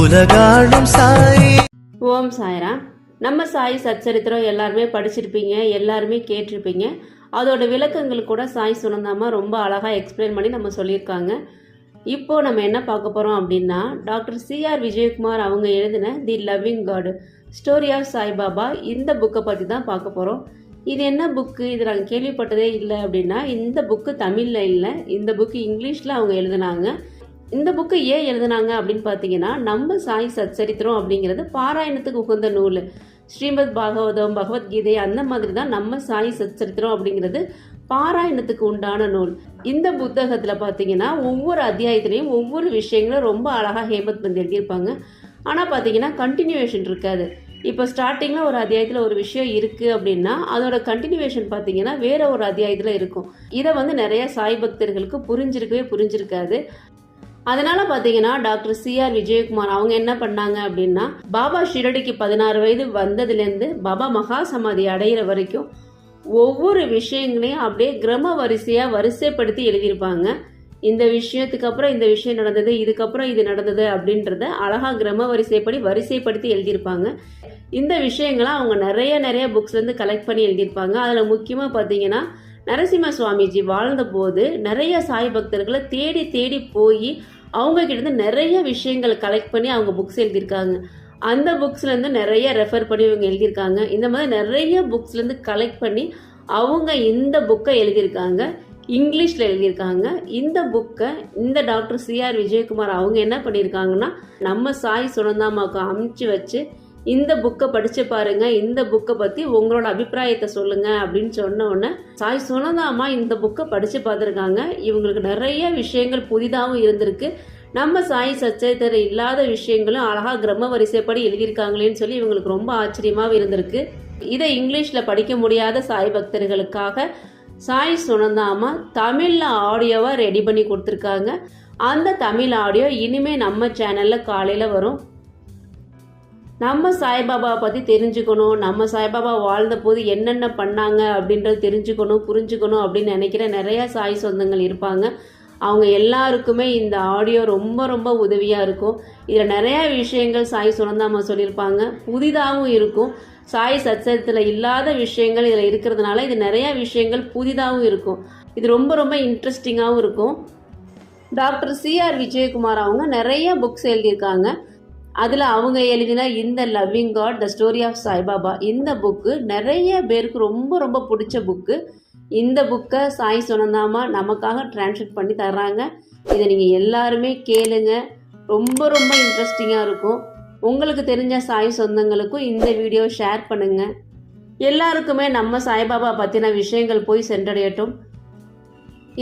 உலகாளும் சாய். ஓம் சாய்ராம். நம்ம சாய் சச்சரித்திரம் எல்லாருமே படிச்சிருப்பீங்க, எல்லாருமே கேட்டிருப்பீங்க. அதோட விளக்கங்கள் கூட சாய் சுனந்தாமா ரொம்ப அழகாக எக்ஸ்பிளைன் பண்ணி நம்ம சொல்லியிருக்காங்க. இப்போது நம்ம என்ன பார்க்க போகிறோம் அப்படின்னா, டாக்டர் CR விஜயகுமார் அவங்க எழுதின the loving god story of Saibaba இந்த புக்கை பற்றி தான் பார்க்க போகிறோம். இது என்ன புக்கு, இது நாங்கள் கேள்விப்பட்டதே இல்லை அப்படின்னா, இந்த புக்கு தமிழில் இல்லை, இந்த புக்கு இங்கிலீஷில் அவங்க எழுதினாங்க. இந்த புக்கு ஏன் எழுதினாங்க அப்படின்னு பார்த்தீங்கன்னா, நம்ம சாய் சச்சரித்திரம் அப்படிங்கிறது பாராயணத்துக்கு உகந்த நூல். ஸ்ரீமத் பாகவதம், பகவத்கீதை அந்த மாதிரி தான் நம்ம சாய் சச்சரித்திரம் அப்படிங்கிறது பாராயணத்துக்கு உண்டான நூல். இந்த புத்தகத்தில் பார்த்தீங்கன்னா ஒவ்வொரு அத்தியாயத்திலையும் ஒவ்வொரு விஷயங்களும் ரொம்ப அழகாக ஹேமத் பந்த் எழுதியிருப்பாங்க. ஆனால் பார்த்தீங்கன்னா கண்டினியூவேஷன் இருக்காது. இப்போ ஸ்டார்டிங்கில் ஒரு அத்தியாயத்தில் ஒரு விஷயம் இருக்குது அப்படின்னா அதோட கண்டினியூவேஷன் பார்த்தீங்கன்னா வேற ஒரு அத்தியாயத்தில் இருக்கும். இதை நிறைய சாய் பக்தர்களுக்கு புரிஞ்சிருக்காது. அதனால பார்த்தீங்கன்னா டாக்டர் CR விஜயகுமார் அவங்க என்ன பண்ணாங்க அப்படின்னா, பாபா ஷிரடிக்கு 16 வயது வந்ததுலேருந்து பாபா மகா சமாதி அடைகிற வரைக்கும் ஒவ்வொரு விஷயங்களையும் அப்படியே கிரம வரிசைப்படுத்தி எழுதியிருப்பாங்க. இந்த விஷயத்துக்கு அப்புறம் இந்த விஷயம் நடந்தது, இதுக்கப்புறம் இது நடந்தது அப்படின்றத அழகா கிரம வரிசைப்படுத்தி எழுதியிருப்பாங்க. இந்த விஷயங்களை அவங்க நிறைய புக்ஸ்லேருந்து கலெக்ட் பண்ணி எழுதியிருப்பாங்க. அதில் முக்கியமாக பார்த்தீங்கன்னா, நரசிம்ம சுவாமிஜி வாழ்ந்த போது நிறைய சாய் பக்தர்களை தேடி போய் அவங்க கிட்ட நிறைய விஷயங்கள் கலெக்ட் பண்ணி அவங்க புக்ஸ் எழுதியிருக்காங்க. அந்த புக்ஸ்லேருந்து நிறைய ரெஃபர் பண்ணி இவங்க எழுதியிருக்காங்க. இந்த மாதிரி நிறைய புக்ஸ்லேருந்து கலெக்ட் பண்ணி அவங்க இந்த புக்கை எழுதியிருக்காங்க, இங்கிலீஷில் எழுதியிருக்காங்க. இந்த புக்கை இந்த டாக்டர் CR விஜயகுமார் அவங்க என்ன பண்ணியிருக்காங்கன்னா, நம்ம சாய் சுனந்தாமாவுக்கு அமுச்சு வச்சு இந்த புக்கை படித்து பாருங்க, இந்த புக்கை பற்றி உங்களோட அபிப்பிராயத்தை சொல்லுங்க அப்படின்னு சொன்ன உடனே சாய் சுனந்தாமா இந்த புக்கை படித்து பார்த்துருக்காங்க. இவங்களுக்கு நிறைய விஷயங்கள் புதிதாகவும் இருந்திருக்கு. நம்ம சாய் சச்சரித்திரம் இல்லாத விஷயங்களும் அழகாக கிரம வரிசைப்படி எழுதியிருக்காங்களேன்னு சொல்லி இவங்களுக்கு ரொம்ப ஆச்சரியமாகவும் இருந்திருக்கு. இதை இங்கிலீஷில் படிக்க முடியாத சாய் பக்தர்களுக்காக சாய் சுனந்தாமா தமிழில் ஆடியோவாக ரெடி பண்ணி கொடுத்துருக்காங்க. அந்த தமிழ் ஆடியோ இனிமேல் நம்ம சேனலில் காலையில் வரும். நம்ம சாய்பாபாவை பற்றி தெரிஞ்சுக்கணும், நம்ம சாய்பாபா வாழ்ந்த போது என்னென்ன பண்ணாங்க அப்படின்றது புரிஞ்சுக்கணும் அப்படின்னு நினைக்கிற நிறைய சாய் சொந்தங்கள் இருப்பாங்க. அவங்க எல்லாருக்குமே இந்த ஆடியோ ரொம்ப உதவியாக இருக்கும். இதில் நிறைய விஷயங்கள் சாய் சுனந்தாமா சொல்லியிருப்பாங்க, புதிதாகவும் இருக்கும். சாய் சச்சரித்தில் இல்லாத விஷயங்கள் இதில் இருக்கிறதுனால இது நிறைய விஷயங்கள் புதிதாகவும் இருக்கும். இது ரொம்ப இன்ட்ரெஸ்டிங்காகவும் இருக்கும். டாக்டர் CR விஜயகுமார் அவங்க நிறைய புக்ஸ் எழுதியிருக்காங்க. அதில் அவங்க எழுதின இந்த loving god the story of Saibaba இந்த புக்கு நிறைய பேருக்கு ரொம்ப பிடிச்ச புக்கு. இந்த புக்கை சாய் சுனந்தாமா நமக்காக டிரான்ஸ்லேட் பண்ணி தர்றாங்க. இதை நீங்கள் எல்லாருமே கேளுங்க, ரொம்ப இன்ட்ரெஸ்டிங்காக இருக்கும். உங்களுக்கு தெரிஞ்ச சாய் சொந்தங்களுக்கும் இந்த வீடியோ ஷேர் பண்ணுங்கள். எல்லாருக்குமே நம்ம சாய்பாபா பற்றின விஷயங்கள் போய் சென்றடையட்டும்.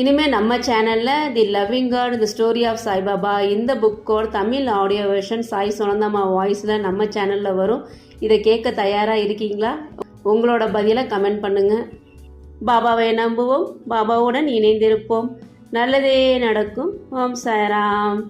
இனிமேல் நம்ம சேனலில் the loving god the story of Saibaba இந்த புக்கோட தமிழ் ஆடியோ வெர்ஷன் சாய் சுனந்தாமா வாய்ஸில் நம்ம சேனலில் வரும். இதை கேட்க தயாராக இருக்கீங்களா? உங்களோட பதிலை கமெண்ட் பண்ணுங்கள். பாபாவை நம்புவோம், பாபாவுடன் இணைந்திருப்போம். நல்லதே நடக்கும். ஓம் சாய்ராம்.